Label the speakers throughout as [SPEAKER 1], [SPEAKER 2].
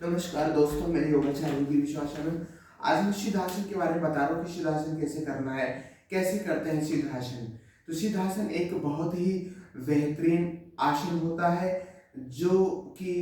[SPEAKER 1] नमस्कार दोस्तों, मेरे योगा चैनल की विश्वासन। आज मैं सिद्धासन के बारे में बता रहा हूँ कि सिद्धासन कैसे करना है, कैसे करते हैं सिद्धासन। तो सिद्धासन एक बहुत ही बेहतरीन आसन होता है जो कि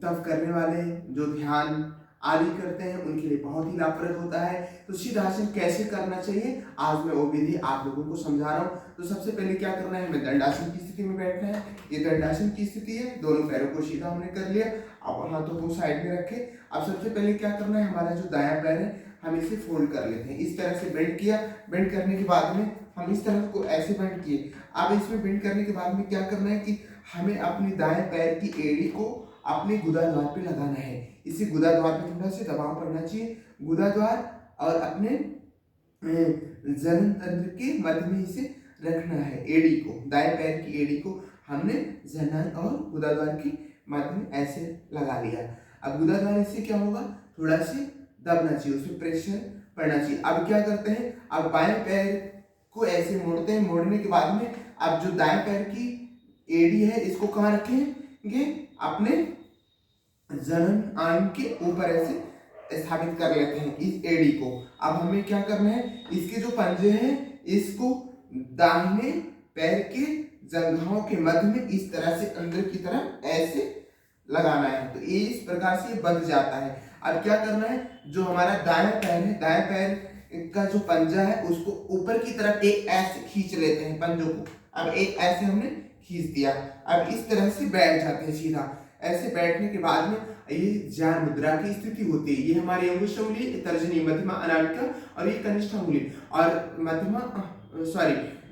[SPEAKER 1] तब करने वाले जो ध्यान आदि करते हैं उनके लिए बहुत ही लाभप्रद होता है। तो सिद्धासन कैसे करना चाहिए आज मैं वो विधि आप लोगों को समझा रहा हूँ। तो सबसे पहले क्या करना है, हमें दंडासन की स्थिति में बैठना है। ये दंडासन की स्थिति है, दोनों पैरों को सीधा हमने कर लिया। अब हाथों को साइड में रखे। अब सबसे पहले क्या करना है, हमारा जो दायां पैर है हम इसे फोल्ड कर लेते हैं। इस तरह से बेंड किया। बेंड करने के बाद में हम इस तरह को ऐसे बेंड किए। अब इसमें बेंड करने के बाद में क्या करना है कि हमें अपनी दाएं पैर की एड़ी को अपने गुदाद्वार पे लगाना है। इसी गुदाद्वार पे थोड़ा सा दबाव पड़ना चाहिए। गुदाद्वार और अपने जनन तंत्र के मध्य में इसे रखना है। एड़ी को, दाएं पैर की एड़ी को हमने जनन और गुदाद्वार की मध्य में ऐसे लगा लिया। अब गुदाद्वार इससे क्या होगा, थोड़ा सी दबना चाहिए, उसमें प्रेशर पड़ना चाहिए। अब क्या करते हैं, अब बाएं पैर को ऐसे मोड़ते हैं। मोड़ने के बाद में अब जो दाएं पैर की एड़ी है इसको कहाँ रखेंगे, अपने जनन अंग के ऊपर ऐसे स्थापित कर लेते हैं इस एड़ी को। अब हमें क्या करना है, इसके जो पंजे हैं इसको दाहिने पैर के जंघाओं के मध्य में इस तरह से अंदर की तरफ ऐसे लगाना है। तो ये इस प्रकार से बंध जाता है। अब क्या करना है, जो हमारा दायां पैर है, दाएं पैर का जो पंजा है उसको ऊपर की तरफ एक ऐसे खींच लेते हैं पंजों को। अब एक ऐसे हमने खींच दिया। अब इस तरह से बैठ जाते हैं सीधा। ऐसे बैठने के बाद में ये ज्ञान मुद्रा की स्थिति होती है। ये हमारी अंगुष्ठ उंगली, तर्जनी, मध्यमा, अनामिका और ये कनिष्ठ उंगली और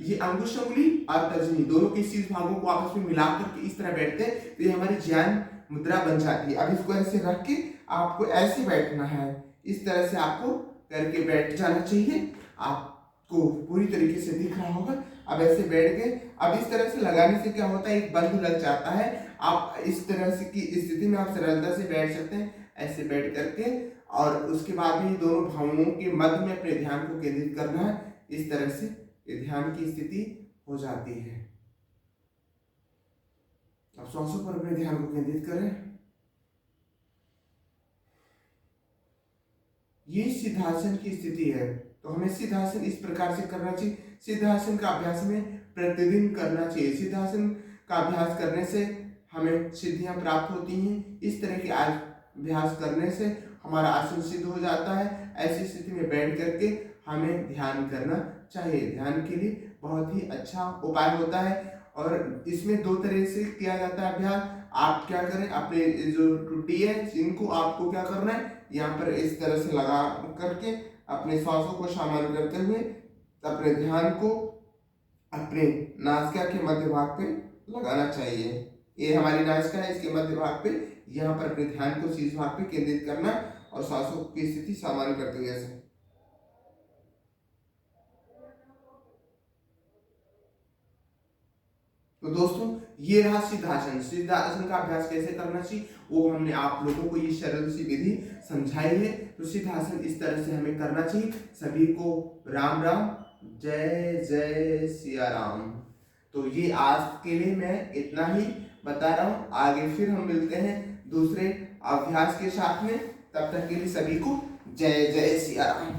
[SPEAKER 1] ये अंगुष्ठ उंगली और तर्जनी दोनों के शीर्ष भागों को आपस में मिला करके इस तरह बैठते हैं। तो ये हमारी ज्ञान मुद्रा बन जाती है। अब इसको ऐसे रख के आपको ऐसे बैठना है। इस तरह से आपको करके बैठ जाना चाहिए। आपको पूरी तरीके से दिख रहा होगा। अब ऐसे बैठ गए। अब इस तरह से लगाने से क्या होता है, एक बंध लग जाता है। आप इस तरह से की स्थिति में आप सरलता से बैठ सकते हैं, ऐसे बैठ करके। और उसके बाद में दोनों भावों के मध्य में अपने ध्यान को केंद्रित करना है। इस तरह से ध्यान की स्थिति हो जाती है। अब श्वासों पर अपने ध्यान को केंद्रित करें। ये सिद्धासन की स्थिति है। तो हमें सिद्धासन इस प्रकार से करना चाहिए। सिद्धासन का अभ्यास हमें प्रतिदिन करना चाहिए। सिद्धासन का अभ्यास करने से हमें सिद्धियां प्राप्त होती हैं। इस तरह के अभ्यास करने से हमारा आसन सिद्ध हो जाता है। ऐसी स्थिति में बैठ करके हमें ध्यान करना चाहिए। ध्यान के लिए बहुत ही अच्छा उपाय होता है। और इसमें दो तरह से किया जाता है अभ्यास। आप क्या करें, अपने जो टुट्टी है इनको आपको क्या करना है, यहाँ पर इस तरह से लगा करके अपने श्वासों को शामिल करते हुए अपने ध्यान को अपने नासिका के मध्य भाग पे लगाना चाहिए। ये हमारी नासिका है, इसके मध्य भाग पे यहाँ पर अपने ध्यान को शीर्ष भाग पे केंद्रित करना और श्वासों की स्थिति सामान्य करते हुए ऐसे। तो दोस्तों ये रहा सिद्धासन। सिद्धासन का अभ्यास कैसे करना चाहिए वो हमने आप लोगों को ये सरल सी विधि समझाई है। तो सिद्धासन इस तरह से हमें करना चाहिए। सभी को राम राम, जय जय सिया राम। तो ये आज के लिए मैं इतना ही बता रहा हूँ। आगे फिर हम मिलते हैं दूसरे अभ्यास के साथ में। तब तक के लिए सभी को जय जय सिया राम।